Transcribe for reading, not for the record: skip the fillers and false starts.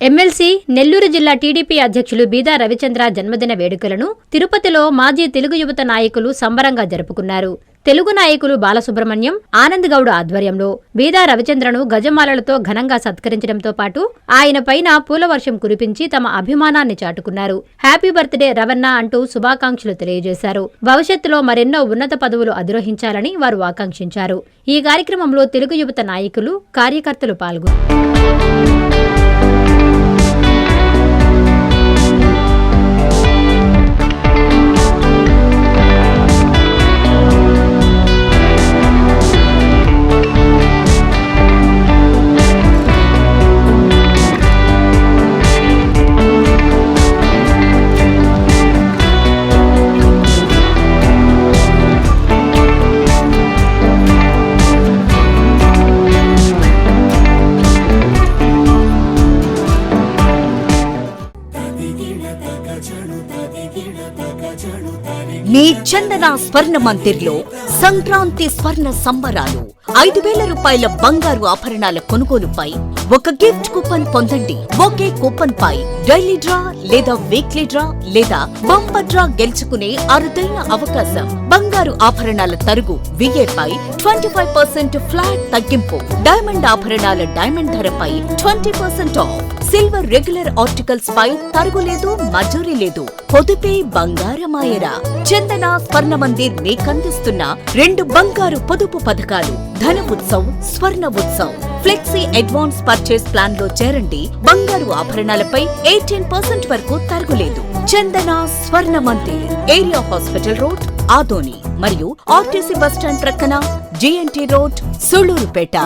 MLC Nellore జిల్లా TDP అధ్యక్షులు బీదా రవిచంద్ర జన్మదిన వేడుకలను తిరుపతిలో మాజీ తెలుగు యువత నాయకులు సంబరంగా జరుపుకున్నారు. తెలుగు నాయకులు బాలసుబ్రహ్మణ్యం, ఆనంద్ గౌడ్ ఆధ్వర్యంలో బీదా రవిచంద్రను గజమాలలతో ఘనంగా సత్కరించడంతో పాటు ఆయన పైన పూలవర్షం కురిపించి తమ అభిమానాన్ని చాటుకున్నారు. హ్యాపీ బర్త్డే రవణ అంటూ శుభాకాంక్షలు తెలియజేశారు. భవిష్యత్తులో మరెన్నో ఉన్నత పదవులు అధిరోహించాలని వారు ఆకాంక్షించారు. ఈ కార్యక్రమంలో తెలుగు యువత నాయకులు, కార్యకర్తలు పాల్గొన్నారు. మీ చందన స్వర్ణ మందిర్లో సంక్రాంతి స్వర్ణ సంబరాలు. 5,000 రూపాయల బంగారు ఆభరణాల కొనుగోలుపై ఒక గిఫ్ట్ కూపన్ పొందండి. ఒకే కూపన్ పై డైలీ డ్రా లేదా వీక్లీ డ్రా లేదా బంపర్ డ్రా గెలుచుకునే అరుదైన అవకాశం. బంగారు ఆభరణాల తరుగు VAపై 25% ఫ్లాట్ తగ్గింపు. డైమండ్ ఆభరణాల డైమండ్ ధరపై 20% ఆఫ్. సిల్వర్ రెగ్యులర్ ఆర్టికల్స్ పై తరుగులేదు, మజూరీ లేదు. పొదుపే బంగారమాయరా. చందన స్వర్ణ మందిర్ మీకందిస్తున్న 2 బంగారు పొదుపు పథకాలు. ధన ఉత్సవ్, స్వర్ణ Utsav. Flexi advance purchase plan లో చేరండి. బంగారు ఆభరణాలపై 18% వరకు తరుగులేదు. చందన స్వర్ణ Mandir, area hospital road, Adoni మరియు ఆర్టీసీ బస్టాండ్ ప్రక్కన GNT రోడ్, సుళ్లూరుపేట.